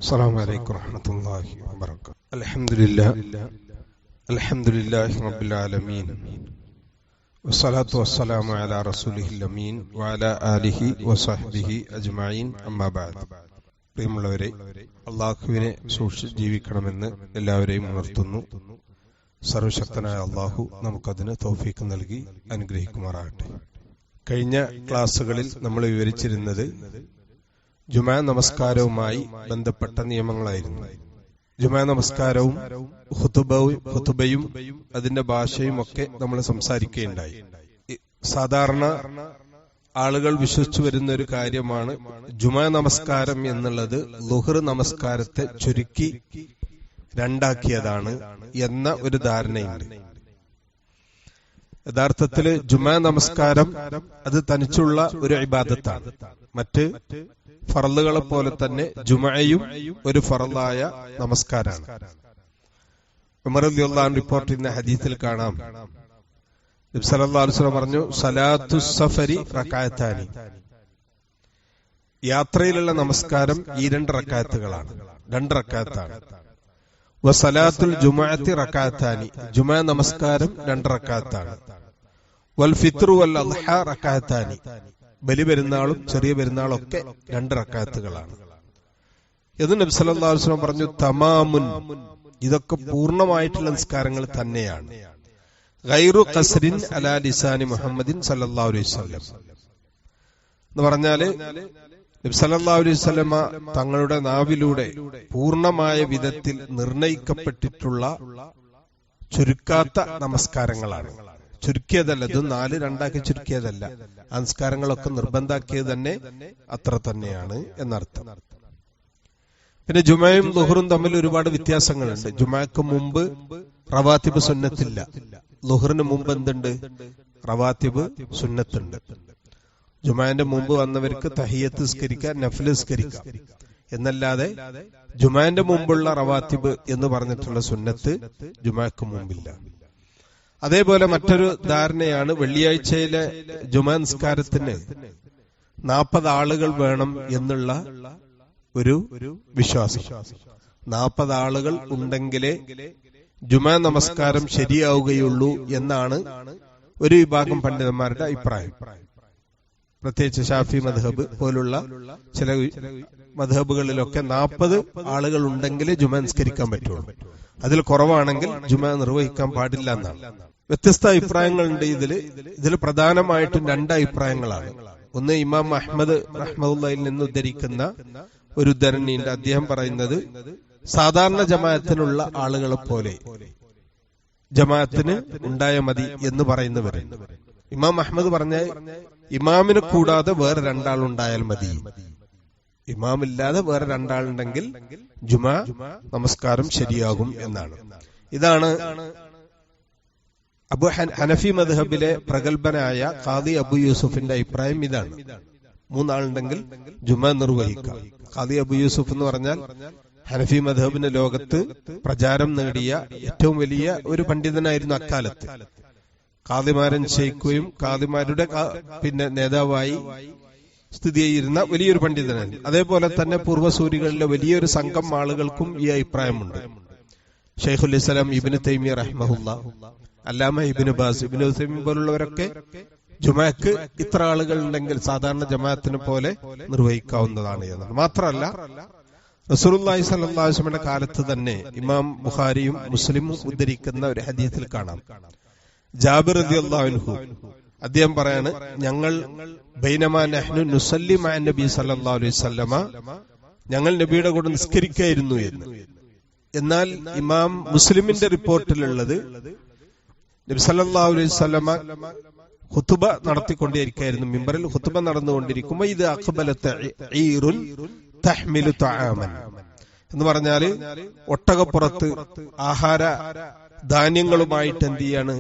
السلام عليكم ورحمة الله وبركاته. الحمد لله رب العالمين والصلاة والسلام على رسوله الأمين وعلى آله وصحبه أجمعين أما بعد. പ്രിയമുള്ളവരെ, അള്ളാഹുവിനെ സൂക്ഷിച്ച് ജീവിക്കണമെന്ന് എല്ലാവരെയും ഉണർത്തുന്നു. സർവശക്തനായ അള്ളാഹു നമുക്കതിന് തൗഫീഖ് നൽകി അനുഗ്രഹിക്കുമാറാകട്ടെ. കഴിഞ്ഞ ക്ലാസ്സുകളിൽ നമ്മൾ വിവരിച്ചിരുന്നത് ജുമാ നമസ്കാരവുമായി ബന്ധപ്പെട്ട നിയമങ്ങളായിരുന്നു. ജുമാ നമസ്കാരവും ഖുതുബയും അതിന്റെ ഭാഷയും ഒക്കെ നമ്മൾ സംസാരിക്കുകയുണ്ടായി. സാധാരണ ആളുകൾ വിശ്വസിച്ചു വരുന്ന ഒരു കാര്യമാണ് ജുമാ നമസ്കാരം എന്നുള്ളത് ളുഹ്ർ നമസ്കാരത്തെ ചുരുക്കി രണ്ടാക്കിയതാണ് എന്ന ഒരു ധാരണയുണ്ട്. യഥാർത്ഥത്തില് ജുമാ നമസ്കാരം അത് തനിച്ചുള്ള ഒരു ഇബാദത്താണ്. മറ്റ് ഫറളുകളെ പോലെ തന്നെ ജുമഅയും ഒരു ഫറളായ നമസ്കാരമാണ്. ഉമർ റളിയല്ലാഹു അൻഹു റിപ്പോർട്ട് ചെയ്യുന്ന ഹദീസിൽ കാണാം, നബി സല്ലല്ലാഹു അലൈഹി വസല്ലം പറഞ്ഞു, സലാത്തു സഫരി റകഅത്താനി, യാത്രയിലുള്ള നമസ്കാരം ഈ 2 റകഅത്തുകളാണ്, 2 റകഅത്താണ്. വസലാത്തുൽ ജുമുഅത്തി റകഅത്താനി, ജുമുഅ നമസ്കാരം 2 റകഅത്താണ്. വൽ ഫിത്റു വൽ അദ്ഹ റകഅത്താനി, ബലി പെരുന്നാളും ചെറിയ പെരുന്നാളും ഒക്കെ 2 റകഅത്തുകളാണ്. എന്ന് നബി സല്ലല്ലാഹു അലൈഹി വസല്ലം പറഞ്ഞു, തമാമുൻ, ഇതൊക്കെ പൂർണ്ണമായിട്ടുള്ള നിസ്കാരങ്ങൾ തന്നെയാണ്. ഗൈറു ഖസ്രിൻ അലാ ലിസാനി മുഹമ്മദിൻ സല്ലല്ലാഹു അലൈഹി വസല്ലം എന്ന് പറഞ്ഞാല് നബി സല്ലല്ലാഹു അലൈഹി വസല്ലമ തങ്ങളുടെ നാവിലൂടെ പൂർണ്ണമായ വിധത്തിൽ നിർണയിക്കപ്പെട്ടിട്ടുള്ള ചുരുക്കാത്ത നമസ്കാരങ്ങളാണ്. ചുരുക്കിയതല്ല, ഇത് 4 2 ചുരുക്കിയതല്ല. നമസ്കാരങ്ങളൊക്കെ നിർബന്ധാക്കിയത് തന്നെ അത്ര തന്നെയാണ് എന്നർത്ഥം. പിന്നെ ജുമയും ളുഹ്റും തമ്മിൽ ഒരുപാട് വ്യത്യാസങ്ങളുണ്ട്. ജുമയ്ക്ക് മുമ്പ് റവാത്തിബ് സുന്നത്തില്ല, ളുഹ്റിന് മുമ്പ് എന്തുണ്ട്? റവാത്തിബ് സുന്നത്തുണ്ട്. ജുമാന്റെ മുമ്പ് വന്നവർക്ക് തഹിയ്യത്ത് നിസ്കരിക്കാം, നഫ്ല് നിസ്കരിക്കാം എന്നല്ലാതെ ജുമാന്റെ മുമ്പുള്ള റവാത്തിബ് എന്ന് പറഞ്ഞിട്ടുള്ള സുന്നത്ത് ജുമയ്ക്ക് മുമ്പില്ല. അതേപോലെ മറ്റൊരു ധാരണയാണ് വെള്ളിയാഴ്ചയിലെ ജുമാ നിസ്കാരത്തിന് 40 ആളുകൾ വേണം എന്നുള്ള ഒരു വിശ്വാസം. 40 ആളുകൾ ഉണ്ടെങ്കിലേ ജുമാ നമസ്കാരം ശരിയാവുകയുള്ളൂ എന്നാണ് ഒരു വിഭാഗം പണ്ഡിതന്മാരുടെ അഭിപ്രായം. പ്രത്യേകിച്ച് ഷാഫി മദ്ഹബ് പോലുള്ള ചില മദ്ഹബുകളിലൊക്കെ 40 ആളുകൾ ഉണ്ടെങ്കിലേ ജുമാ നിസ്കരിക്കാൻ പറ്റുള്ളൂ. അതിൽ കുറവാണെങ്കിൽ ജുമാ നിർവഹിക്കാൻ പാടില്ല എന്നാണ്. വ്യത്യസ്ത അഭിപ്രായങ്ങളുണ്ട്. ഇതിൽ പ്രധാനമായിട്ടും 2 അഭിപ്രായങ്ങളാണ്. ഒന്ന് ഇമാം അഹ്മദ് റഹ്മത്തുള്ളാഹിയിൽ നിന്ന് ഉദ്ധരിക്കുന്ന ഒരു ഉദ്ധരണിയുണ്ട്. അദ്ദേഹം പറയുന്നത് സാധാരണ ജമാഅത്തിനുള്ള ആളുകളെ പോലെ ജമാഅത്തിന് ഉണ്ടായ മതി എന്ന് പറയുന്നവരുണ്ട്. ഇമാം അഹ്മദ് പറഞ്ഞ ഇമാമിനെ കൂടാതെ വേറെ 2 ആളുണ്ടായാൽ മതി, ഇമാമില്ലാതെ വേറെ 2 ആളുണ്ടെങ്കിൽ ജുമാ നമസ്കാരം ശരിയാകും എന്നാണ്. ഇതാണ് ഹനഫി മദ്ഹബിലെ പ്രഗൽഭനായ ഖാദി അബു യൂസുഫിന്റെ അഭിപ്രായം. ഇതാണ്, 3 ആളുണ്ടെങ്കിൽ ജുമാ നിർവഹിക്കാം. ഖാദി അബു യൂസുഫ് എന്ന് പറഞ്ഞാൽ ഹനഫി മദ്ഹബിന്റെ ലോകത്ത് പ്രചാരം നേടിയ ഏറ്റവും വലിയ ഒരു പണ്ഡിതനായിരുന്നു അക്കാലത്ത്. ഖാദിമാരെ നിശ്ചയിക്കുകയും ഖാദിമാരുടെ നേതാവായി സ്ഥിതി ചെയ്യുന്ന വലിയൊരു പണ്ഡിതനായിരുന്നു. അതേപോലെ തന്നെ പൂർവ്വസൂരികളിലെ വലിയൊരു സംഘം ആളുകൾക്കും ഈ അഭിപ്രായമുണ്ട്. ഷൈഖുൽ ഇസ്ലാം ഇബ്നു തൈമിയ്യ റഹ്മഹുല്ലാഹ്, അല്ലാമ ഇബ്നു ബാസ്, ഇബ്നു ഉസൈമീൻ പോലുള്ളവരൊക്കെ ജുമഅക്ക് ഇത്ര ആളുകൾ ഉണ്ടെങ്കിൽ സാധാരണ ജമാഅത്തിനെ പോലെ നിർവഹിക്കാവുന്നതാണ് എന്നാണ്. മാത്രമല്ല റസൂലുള്ളാഹി സ്വല്ലല്ലാഹു അലൈഹി വസല്ലമയുടെ കാലത്ത് തന്നെ ഇമാം ബുഖാരിയും മുസ്ലിമും ഉദ്ധരിക്കുന്ന ഒരു ഹദീസിൽ കാണാം, ജാബിർ റളിയല്ലാഹു അൻഹു അദ്ദേഹം പറയാണ്, ഞങ്ങൾ ബൈനമാ നഹ്നു നുസല്ലി മഅ നബി സല്ലല്ലാഹു അലൈഹി വസല്ലമ, ഞങ്ങൾ നബിയുടെ കൂടെ നിസ്കരിക്കായിരുന്നു എന്ന്. എന്നാൽ ഇമാം മുസ്ലിമിന്റെ റിപ്പോർട്ടിലുള്ളത് നബി സല്ലല്ലാഹു അലൈഹി വസല്ലമ ഖുതുബ നടത്തിക്കൊണ്ടിരിക്കുകയായിരുന്നു. മിമ്പറിൽ ഖുതുബ നടന്നുകൊണ്ടിരിക്കുമ്പോൾ ഇത് അഖ്ബലത ഈറുൻ തഹ്മിലു തആമൻ എന്ന് പറഞ്ഞാല് ഒട്ടകപ്പുറത്ത് ആഹാര ധാന്യങ്ങളുമായിട്ട് എന്ത് ചെയ്യാണ്,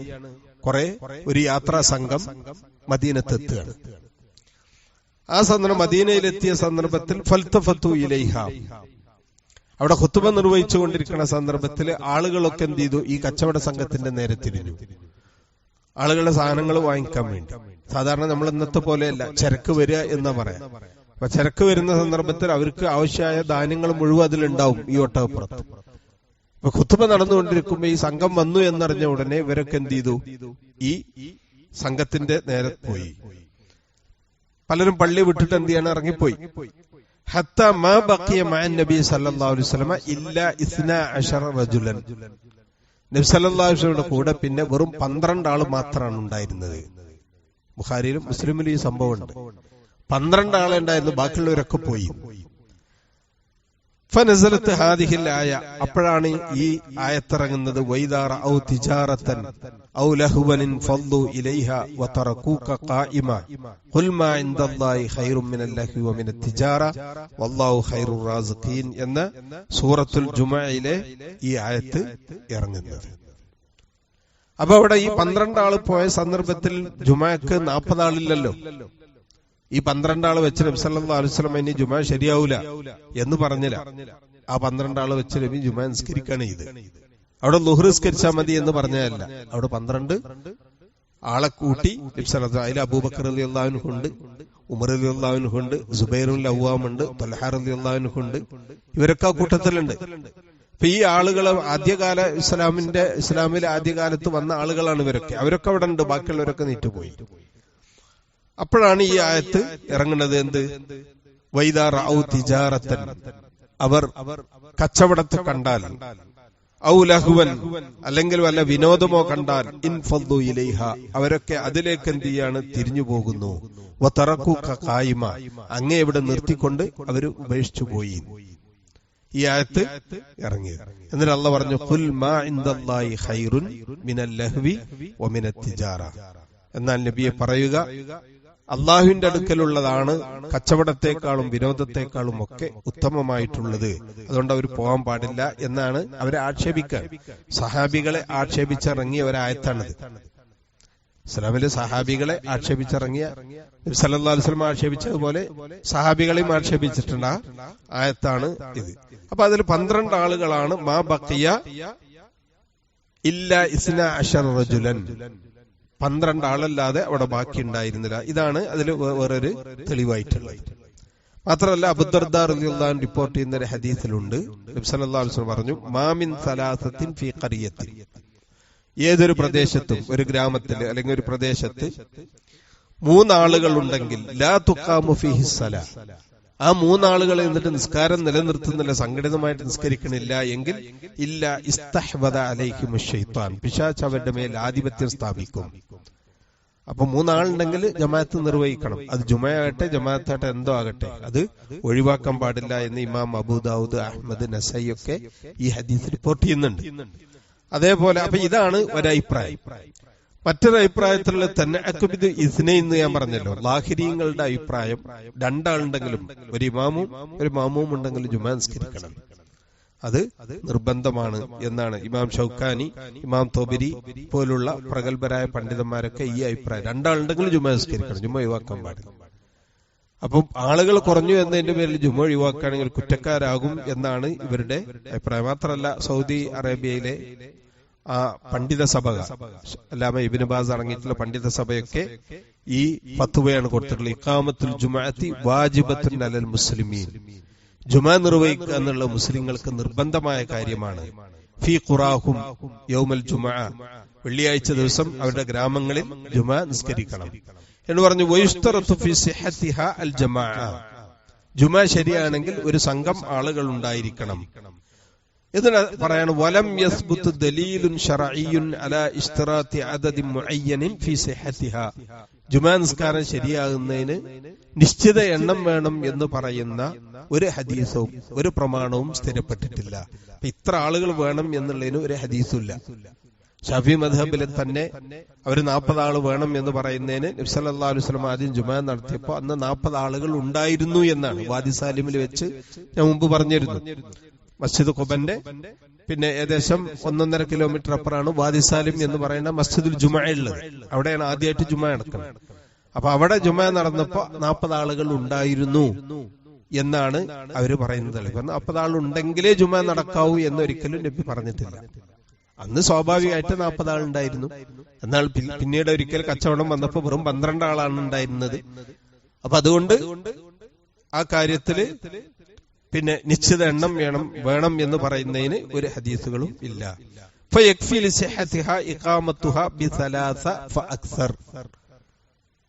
ഒരു യാത്രാ സംഘം മദീനത്തെത്തുകയാണ്. ആ സന്ദർഭം മദീനയിലെത്തിയ സന്ദർഭത്തിൽ ഫൽതഫതു ഇലൈഹ, അവിടെ ഖുതുബ നിർവഹിച്ചു കൊണ്ടിരിക്കുന്ന സന്ദർഭത്തിൽ ആളുകളൊക്കെ എന്ത് ചെയ്തു, ഈ കച്ചവട സംഘത്തിന്റെ നേരെ തിരിഞ്ഞു. ആളുകളുടെ സാധനങ്ങൾ വാങ്ങിക്കാൻ വേണ്ടി. സാധാരണ നമ്മൾ ഇന്നത്തെ പോലെയല്ല ചരക്ക് വരിക എന്നാ പറയാം. അപ്പൊ ചരക്ക് വരുന്ന സന്ദർഭത്തിൽ അവർക്ക് ആവശ്യമായ ധാന്യങ്ങൾ മുഴുവൻ അതിലുണ്ടാവും ഈ ഒട്ടകപ്പുറത്ത്. അപ്പൊ ഖുത്ബ നടന്നുകൊണ്ടിരിക്കുമ്പോ ഈ സംഘം വന്നു എന്നറിഞ്ഞ ഉടനെ ഇവരൊക്കെ എന്ത് ചെയ്തു? ഈ സംഘത്തിന്റെ നേരെ പോയി. പലരും പള്ളി വിട്ടിട്ട് എന്ത് ചെയ്യാൻ ഇറങ്ങിപ്പോയി. ഹത്താ മാ ബഖിയ മഅൻ നബി സല്ലല്ലാഹു അലൈഹി വസല്ലമ ഇല്ലാ 12 റജുലൻ. നബി സല്ലല്ലാഹു അലൈഹി വസല്ലമയുടെ കൂടെ പിന്നെ വെറും 12 ആള് മാത്രമാണ് ഉണ്ടായിരുന്നത്. ബുഖാരിയിലും മുസ്ലിമിലും ഈ സംഭവമുണ്ട്. 12 ആളെ ഉണ്ടായിരുന്നു, ബാക്കിയുള്ളവരൊക്കെ പോയി. ഫനസലത്ത് ഹാദിഹിൽ ആയ, അപ്പോഴാണ് ഈ ആയത്തിറങ്ങുന്നത്. വൈദാ റഔ തിജാറതൻ ഔ ലഹ്വൻ ഫളു ഇലൈഹ വതറകൂക ഖായിമ ഖുൽ മാ ഇൻദല്ലാഹി ഖൈറും മിനൽ ലഹ്വി വമിനത് തിജാറ വല്ലാഹു ഖൈറുർ റാസിഖീൻ എന്ന സൂറത്തുൽ ജുമുഅയിലെ ഈ ആയത്ത് ഇറങ്ങുന്നത്. അപ്പൊ അവിടെ ഈ 12 ആള് പോയ സന്ദർഭത്തിൽ ജുമുഅക്ക് 40 ആളില്ലല്ലോ. ഈ 12 ആള് വെച്ച് നബി സല്ലല്ലാഹു അലൈഹി വസല്ലം ഇനി ജുമുഅ ശരിയാവൂല എന്ന് പറഞ്ഞില്ല. ആ 12 ആള് വെച്ച് നബി ജുമുഅ നിസ്കരിക്കാണ് ഇത്. അവിടെ ളുഹ്ർ നിസ്കരിച്ചാൽ മതി എന്ന് പറഞ്ഞതല്ല. അവിടെ 12 ആളെ കൂട്ടി നബി സല്ലല്ലാഹു അലൈഹി, അതിൽ അബൂബക്കർ റളിയല്ലാഹു അൻഹു ഉണ്ട്, ഉമർ റളിയല്ലാഹു അൻഹു ഉണ്ട്, സുബൈറുൽ അവ്വാം ഉണ്ട്, തൽഹ റളിയല്ലാഹു അൻഹു ഉണ്ട്. ഇവരൊക്കെ ആ കൂട്ടത്തിലുണ്ട്. അപ്പൊ ഈ ആളുകൾ ആദ്യകാല ഇസ്ലാമിലെ ആദ്യകാലത്ത് വന്ന ആളുകളാണ് ഇവരൊക്കെ. അവരൊക്കെ അവിടെ ഉണ്ട്, ബാക്കിയുള്ളവരൊക്കെ നീറ്റുപോയി. അപ്പോഴാണ് ഈ ആയത്ത് ഇറങ്ങുന്നത്. എന്ത്? വൈദാ റഔ തിജാറതൻ, അവർ കച്ചവടത്തെ കണ്ടാൽ, ഔ ലഹ്വൻ അല്ലെങ്കിൽ വല്ല വിനോദമോ കണ്ടാൽ, ഇൻഫളു ഇലൈഹ അവരൊക്കെ അതിലേക്ക് എന്ത് ചെയ്യാണ്? തിരിഞ്ഞു പോകുന്നു. വതറകൂക ഖായിമ അങ്ങേ ഇവിടെ നിർത്തിക്കൊണ്ട് അവർ ഉപേക്ഷിച്ചു പോയി. ഈ ആയത്ത് ഇറങ്ങി. എന്നിട്ട് അല്ലാഹു പറഞ്ഞു, ഖുൽ മാ ഇൻദല്ലാഹി ഖൈറുൻ മിനൽ ലഹ്വി വമിനത് തിജാറ. എന്നാൽ നബിയെ പറയുക, അള്ളാഹുവിന്റെ അടുക്കലുള്ളതാണ് കച്ചവടത്തെക്കാളും വിനോദത്തെക്കാളും ഒക്കെ ഉത്തമമായിട്ടുള്ളത്. അതുകൊണ്ട് അവർ പോകാൻ പാടില്ല എന്നാണ് അവരെ ആക്ഷേപിക്കാൻ, സഹാബികളെ ആക്ഷേപിച്ചിറങ്ങിയ ഒരായത്താണിത്. ഇസ്ലാമിലെ സഹാബികളെ ആക്ഷേപിച്ചിറങ്ങിയ നബി സല്ലല്ലാഹു അലൈഹി വസല്ലം ആക്ഷേപിച്ചതുപോലെ സഹാബികളെയും ആക്ഷേപിച്ചിട്ടുണ്ട് ആയത്താണ് ഇത്. അപ്പൊ അതിൽ 12 ആളുകളാണ് മാ ബഖിയ ഇല്ലാ 12 റജുലൻ, 12 ആളല്ലാതെ അവിടെ ബാക്കി ഉണ്ടായിരുന്നില്ല. ഇതാണ് അതിൽ വേറൊരു തെളിവായിട്ടുള്ളത്. മാത്രമല്ല അബൂദർദാ റളിയല്ലാഹു അൻഹു റിപ്പോർട്ട് ചെയ്യുന്ന ഒരു ഹദീസിലുണ്ട്, നബി സല്ലല്ലാഹു അലൈഹി വസല്ലം പറഞ്ഞു, മാ മിൻ സലാസത്തിൻ ഫീ ഖറിയത്തിൻ, ഏതൊരു പ്രദേശത്തും ഒരു ഗ്രാമത്തിൽ അല്ലെങ്കിൽ ഒരു പ്രദേശത്ത് 3 ആളുകൾ ഉണ്ടെങ്കിൽ ലാ തുഖാമു ഫീഹി സലാ, ആ 3 ആളുകൾ എന്നിട്ട് നിസ്കാരം നിലനിർത്തുന്നില്ല, സംഘടിതമായിട്ട് നിസ്കരിക്കണില്ല എങ്കിൽ ഇല്ല ഇസ്തഹ്വദ അലൈഹിമുശ് ശൈത്താൻ, പിശാച് അവരുടെ മേൽ ആധിപത്യം സ്ഥാപിക്കും. അപ്പൊ 3 ആളുണ്ടെങ്കിൽ ജമാഅത്ത് നിർവഹിക്കണം. അത് ജുമയാകട്ടെ ജമാഅത്താകട്ടെ എന്തോ ആകട്ടെ, അത് ഒഴിവാക്കാൻ പാടില്ല എന്ന് ഇമാം അബൂ ദാവൂദ്, അഹ്മദ്, നസഈ ഒക്കെ ഈ ഹദീസ് റിപ്പോർട്ട് ചെയ്യുന്നുണ്ട്. അതേപോലെ അപ്പൊ ഇതാണ് ഒരഭിപ്രായം. മറ്റൊരു അഭിപ്രായത്തിലുള്ള തന്നെ അക്ബിദ് ഇസ്നൈൻ എന്ന് ഞാൻ പറഞ്ഞല്ലോ, ലാഹിരീങ്ങളുടെ അഭിപ്രായം 2 ആളുണ്ടെങ്കിലും ഒരു ഇമാമും ഒരു മാമൂം ഉണ്ടെങ്കിലും ജുമാ നിസ്കരിക്കണം, അത് നിർബന്ധമാണ് എന്നാണ് ഇമാം ഷൗക്കാനി, ഇമാം തോബരി പോലുള്ള പ്രഗത്ഭരായ പണ്ഡിതന്മാരൊക്കെ ഈ അഭിപ്രായം. 2 ആളുണ്ടെങ്കിലും ജുമാ നിസ്കരിക്കണം, ജുമാ ഒഴിവാക്കാൻ പാടില്ല. അപ്പം ആളുകൾ കുറഞ്ഞു എന്നതിന്റെ പേരിൽ ജുമാ ഒഴിവാക്കുകയാണെങ്കിൽ കുറ്റക്കാരാകും എന്നാണ് ഇവരുടെ അഭിപ്രായം. മാത്രമല്ല സൗദി അറേബ്യയിലെ ആ പണ്ഡിത സഭ, അല്ലാമ ഇബ്നു ബാസ് അടങ്ങിയിട്ടുള്ള പണ്ഡിത സഭയൊക്കെ ഈ ഫത്വയാണ് കൊടുത്തിട്ടുള്ളത്. ഇഖാമത്തുൽ ജുമുഅത്തി വാജിബത്തുൻ അലൽ മുസ്ലിമീൻ, ജുമാ നിർവഹിക്കുക എന്നുള്ള മുസ്ലിങ്ങൾക്ക് നിർബന്ധമായ കാര്യമാണ്. ഫീ ഖുറാഹും യൗമൽ ജുമുഅ, വെള്ളിയാഴ്ച ദിവസം അവരുടെ ഗ്രാമങ്ങളിൽ ജുമാ നിസ്കരിക്കണം എന്ന് പറഞ്ഞു. വയുസ്തറത്തു ഫീ സിഹത്തിഹാ അൽ ജമാഅ, ജുമാ ശരിയാണെങ്കിൽ ഒരു സംഘം ആളുകൾ ഉണ്ടായിരിക്കണം. ഇതിന് പറയാണ് വലം യസ്ബുത്ത് ദലീലുൻ ശർഈയ്യുൻ അലാ ഇസ്തിറാത്തി അദദിൻ മുഅയ്യനിൻ ഫീ സിഹത്തിഹാ, ജുമാ നിസ്കാരം ശരിയാകുന്നതിന് നിശ്ചിത എണ്ണം വേണം എന്ന് പറയുന്ന ഒരു ഹദീസും ഒരു പ്രമാണവും സ്ഥിരപ്പെട്ടിട്ടില്ല. ഇത്ര ആളുകൾ വേണം എന്നുള്ളതിന് ഒരു ഹദീസും ഇല്ല. ഷാഫി മദ്ഹബിലെ തന്നെ അവർ 40 ആള് വേണം എന്ന് പറയുന്നതിന് നബി സല്ലല്ലാഹു അലൈഹി വസല്ലം ആദ്യം ജുമാ നടത്തിയപ്പോൾ അന്ന് 40 ആളുകൾ ഉണ്ടായിരുന്നു എന്നാണ് വാദി സാലിമിൽ വെച്ച് ഞാൻ മുമ്പ് പറഞ്ഞിരുന്നു. മസ്ജിദ് ഖുബന്റെ പിന്നെ ഏകദേശം 1.5 കിലോമീറ്റർ അപ്പുറമാണ് വാദി സാലിം എന്ന് പറയുന്ന മസ്ജിദുൽ ജുമുഅ ഉള്ളത്. അവിടെയാണ് ആദ്യമായിട്ട് ജുമുഅ നടക്കുന്നത്. അപ്പൊ അവിടെ ജുമുഅ നടന്നപ്പോ 40 ആളുകൾ ഉണ്ടായിരുന്നു എന്നാണ് അവര് പറയുന്നത്. 40 ആളുണ്ടെങ്കിലേ ജുമുഅ നടക്കാവൂ എന്നൊരിക്കലും നബി പറഞ്ഞിട്ടില്ല. അന്ന് സ്വാഭാവികമായിട്ട് 40 ആളുണ്ടായിരുന്നു. എന്നാൽ പിന്നീട് ഒരിക്കൽ കച്ചവടം വന്നപ്പോ വെറും 12 ആളാണ് ഉണ്ടായിരുന്നത്. അപ്പൊ അതുകൊണ്ട് ആ കാര്യത്തില് പിന്നെ നിശ്ചിത എണ്ണം വേണം എന്ന് പറയുന്നതിന് ഒരു ഹദീസുകളും ഇല്ല.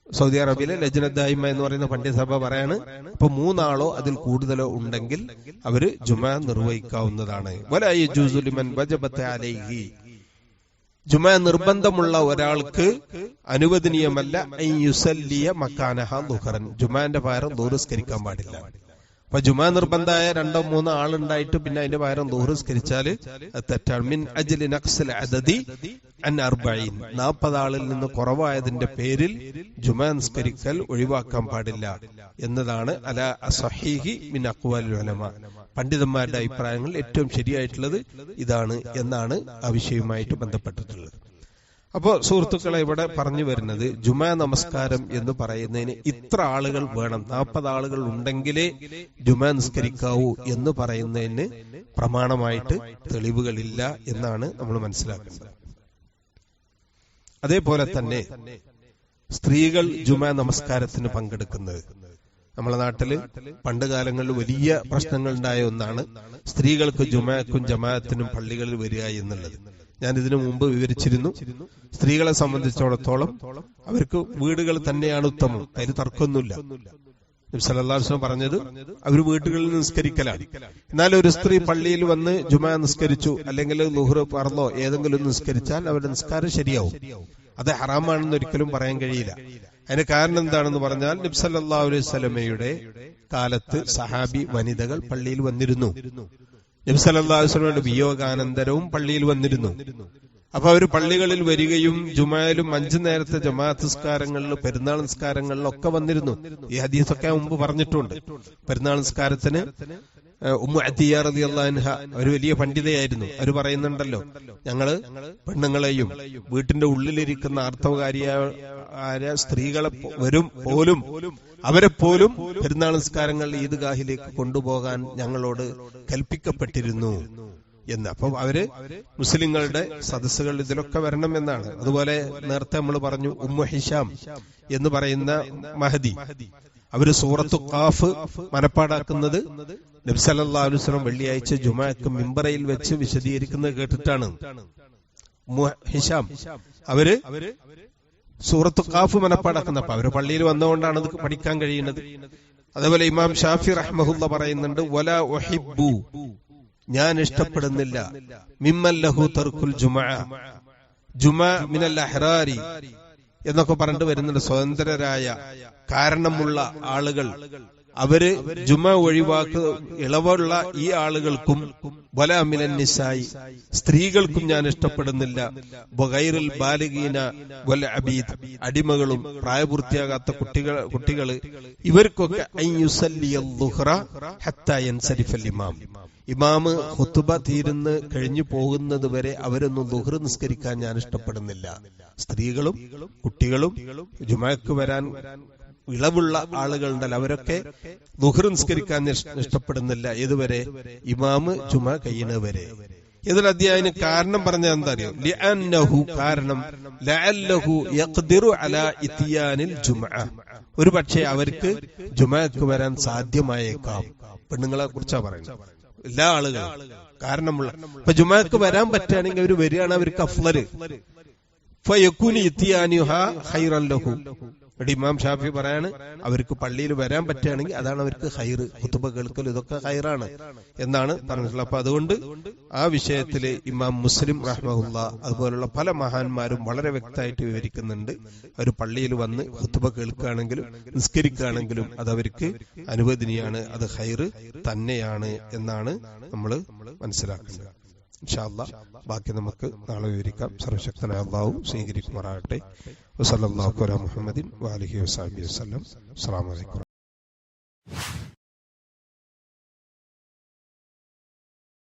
സൗദി അറേബ്യയിലെ ലജ്നത്ത് ദായിമ എന്ന് പറയുന്ന പണ്ഡിതസഭ പറയാണ്, അപ്പൊ 3 ആളോ അതിൽ കൂടുതലോ ഉണ്ടെങ്കിൽ അവര് ജുമാ നിർവഹിക്കാവുന്നതാണ്. വലാ യജൂസു ലിമൻ വജബത അലൈഹി, ജുമാ നിർബന്ധമുള്ള ഒരാൾക്ക് അനുവദനീയമല്ല അൻ യുസല്ലിയ മക്കാനഹ ദുഹറൻ, ജുമാന്റെ പകരം ദുഹർ നിസ്കരിക്കാൻ പാടില്ല. അപ്പൊ ജുമാ നിർബന്ധമായ 2-3 ആളുണ്ടായിട്ട് പിന്നെ അതിന്റെ പകരം ദുഹർ നിസ്കരിച്ചാല് അത് തെറ്റാണ്. മിൻ അജ്ലി നഖ്സിൽ അദദി അൻ 40, 40 ആളിൽ നിന്ന് കുറവായതിന്റെ പേരിൽ ജുമാ നിസ്കരിക്കൽ ഒഴിവാക്കാൻ പാടില്ല എന്നതാണ് അലാ അസ്സഹീഹി മിൻ അഖ്വാലിൽ ഉലമ. പണ്ഡിതന്മാരുടെ അഭിപ്രായങ്ങൾ ഏറ്റവും ശരിയായിട്ടുള്ളത് ഇതാണ് എന്നാണ് ആ വിഷയവുമായിട്ട് ബന്ധപ്പെട്ടിട്ടുള്ളത്. അപ്പോ സുഹൃത്തുക്കളെ, ഇവിടെ പറഞ്ഞു വരുന്നത് ജുമാ നമസ്കാരം എന്ന് പറയുന്നതിന് ഇത്ര ആളുകൾ വേണം, 40 ആളുകൾ ഉണ്ടെങ്കിലേ ജുമാ നിസ്കരിക്കാവൂ എന്ന് പറയുന്നതിന് പ്രമാണമായിട്ട് തെളിവുകളില്ല എന്നാണ് നമ്മൾ മനസ്സിലാക്കുന്നത്. അതേപോലെ തന്നെ സ്ത്രീകൾ ജുമാ നമസ്കാരത്തിന് പങ്കെടുക്കുന്നത് നമ്മളെ നാട്ടില് പണ്ട് കാലങ്ങളിൽ വലിയ പ്രശ്നങ്ങൾ ഉണ്ടായ ഒന്നാണ് സ്ത്രീകൾക്ക് ജുമാക്കും ജമാഅത്തിനും പള്ളികളിൽ വരിക എന്നുള്ളത്. ഞാൻ ഇതിനു മുമ്പ് വിവരിച്ചിരുന്നു. സ്ത്രീകളെ സംബന്ധിച്ചിടത്തോളം അവർക്ക് വീടുകൾ തന്നെയാണ് ഉത്തമം, അതിൽ തർക്കമൊന്നുമില്ല. നബി സല്ലല്ലാഹു അലൈഹി വസല്ലം പറഞ്ഞത് അവർ വീട്ടുകളിൽ നിസ്കരിക്കലാണ്. എന്നാൽ ഒരു സ്ത്രീ പള്ളിയിൽ വന്ന് ജുമാ നിസ്കരിച്ചു അല്ലെങ്കിൽ ളുഹ്ർ ഫർളോ ഏതെങ്കിലും നിസ്കരിച്ചാൽ അവരുടെ നിസ്കാരം ശരിയാവും. അത് ഹറാമാണെന്ന് ഒരിക്കലും പറയാൻ കഴിയില്ല. അതിന് കാരണം എന്താണെന്ന് പറഞ്ഞാൽ നബി സല്ലല്ലാഹു അലൈഹി വസല്ലമയുടെ കാലത്ത് സഹാബി വനിതകൾ പള്ളിയിൽ വന്നിരുന്നു. നബി സല്ലല്ലാഹു അലൈഹി വസല്ലമയുടെ വിയോഗാനന്തരവും പള്ളിയിൽ വന്നിരുന്നു. അപ്പൊ അവർ പള്ളികളിൽ വരികയും ജുമായിലും 5 നേരത്തെ ജമാഅത്ത് നിസ്കാരങ്ങളിൽ പെരുന്നാൾ നിസ്കാരങ്ങളിലൊക്കെ വന്നിരുന്നു. ഈ ഹദീസൊക്കെ മുമ്പ് പറഞ്ഞിട്ടുണ്ട്. പെരുന്നാൾ നിസ്കാരത്തിന് ഉമ്മു അത്തിയ റളിയല്ലാഹു അൻഹ ഒരു വലിയ പണ്ഡിതയായിരുന്നു. അവർ പറയുന്നുണ്ടല്ലോ, ഞങ്ങള് പെണ്ണുങ്ങളെയും വീട്ടിന്റെ ഉള്ളിലിരിക്കുന്ന ആർത്തവകാരിയായ സ്ത്രീകളെ അവരെ പോലും പെരുന്നാൾ നിസ്കാരങ്ങളിൽ ഈദ്ഗാഹിലേക്ക് കൊണ്ടുപോകാൻ ഞങ്ങളോട് കൽപ്പിക്കപ്പെട്ടിരുന്നു എന്ന്. അപ്പം അവര് മുസ്ലിങ്ങളുടെ സദസ്സുകൾ ഇതിലൊക്കെ വരണം എന്നാണ്. അതുപോലെ നേരത്തെ നമ്മൾ പറഞ്ഞു ഉമ്മു ഹിഷാം എന്ന് പറയുന്ന മഹദി, അവര് സൂറത്തു ഖാഫ് മനപ്പാടാക്കുന്നത് നബി സല്ലല്ലാഹു അലൈഹി വസല്ലം വെള്ളിയാഴ്ച ജുമാഅക്ക് മിമ്പറയിൽ വെച്ച് വിശദീകരിക്കുന്നത് കേട്ടിട്ടാണ്. ഹിഷാം അവര് സൂറത്തു ഖാഫ് മനപ്പാടാക്കുന്നപ്പോ അവര് പള്ളിയിൽ വന്നുകൊണ്ടാണ് അത് പഠിക്കാൻ കഴിയുന്നത്. അതേപോലെ ഇമാം ഷാഫി റഹ്മഹുല്ല പറയുന്നുണ്ട്, വലാ ഉഹിബ്ബു, ഞാൻ ഇഷ്ടപ്പെടുന്നില്ല, മിമ്മൻ ലഹു തർക്കുൽ ജുമുഅ, ജുമുഅ മിനൽ അഹ്റാരി എന്നൊക്കെ പറഞ്ഞിട്ട് വരുന്നുണ്ട്. സ്വതന്ത്രരായ കാരണമുള്ള ആളുകൾ അവര് ജുമ ഇളവുള്ള ഈ ആളുകൾക്കും വലാ മിനൻ നിസായി, സ്ത്രീകൾക്കും ഞാൻ ഇഷ്ടപ്പെടുന്നില്ല, വഗൈറുൽ ബാലിഗീന വൽ അബീദ്, അടിമകളും പ്രായപൂർത്തിയാകാത്ത കുട്ടികള് ഇവർക്കൊക്കെ അൻ യുസല്ലിയൽ ളുഹ്റ ഹത്താ യൻസരിഫൽ ഇമാം, ഇമാമ് ഖുത്ബ തീരുന്ന് കഴിഞ്ഞു പോകുന്നത് വരെ അവരൊന്നും ളുഹ്ർ നിസ്കരിക്കാൻ ഞാൻ ഇഷ്ടപ്പെടുന്നില്ല. സ്ത്രീകളും കുട്ടികളും ജുമഅക്ക് വരാൻ ഇളവുള്ള ആളുകളുണ്ടല്ലോ, അവരൊക്കെ ളുഹ്ർ നിസ്കരിക്കാൻ ഇഷ്ടപ്പെടുന്നില്ല. ഏതുവരെ? ഇമാമ് ജുമ കഴിയുന്നവരെ. ഇതിൽ അധ്യായന് കാരണം പറഞ്ഞ എന്താ അറിയോ? ലിഅന്നഹു, കാരണം ലഅല്ലഹു യഖ്ദിറു അലാ ഇത്യാനിൽ ജുമഅ, ഒരു പക്ഷേ അവർക്ക് ജുമഅക്ക് വരാൻ സാധ്യമായേക്കാം. പെണ്ണുങ്ങളെ കുറിച്ചാ പറയുന്നത്, എല്ലാ ആളുകളും കാരണമുള്ള. ഇപ്പൊ ജുമഅക്ക് വരാൻ പറ്റുകയാണെങ്കിൽ അവർ വരികയാണ് അവർക്ക് അഫ്ളല്. ഫയകുനി ഇത്യാനുഹാ ഖൈറൻ ലഹു. ഇമാം ഷാഫി പറയാണ്, അവർക്ക് പള്ളിയിൽ വരാൻ പറ്റുകയാണെങ്കിൽ അതാണ് അവർക്ക് ഖൈർ, ഖുതുബ കേൾക്കൽ ഇതൊക്കെ ഖൈറാണ് എന്നാണ് പറഞ്ഞിട്ടുള്ളത്. അപ്പൊ അതുകൊണ്ട് ആ വിഷയത്തില് ഇമാം മുസ്ലിം റഹ്മഹുല്ലാ അതുപോലുള്ള പല മഹാന്മാരും വളരെ വ്യക്തമായിട്ട് വിവരിക്കുന്നുണ്ട്. അവർ പള്ളിയിൽ വന്ന് ഖുതുബ കേൾക്കുകയാണെങ്കിലും നിസ്കരിക്കുകയാണെങ്കിലും അതവർക്ക് അനുവദനീയാണ്, അത് ഖൈർ തന്നെയാണ് എന്നാണ് നമ്മൾ മനസ്സിലാക്കുന്നത്. ഇൻഷാ അല്ലാഹ് ബാക്കി നമുക്ക് നാളെ വിവരിക്കാം. സർവശക്തനായ അല്ലാഹു സ്വീകരിക്കുമാറാകട്ടെ. വസല്ലല്ലാഹു അലാ മുഹമ്മദിൻ വഅലിഹി വസഹ്ബിഹി വസല്ലം. അസ്സലാമു അലൈക്കും.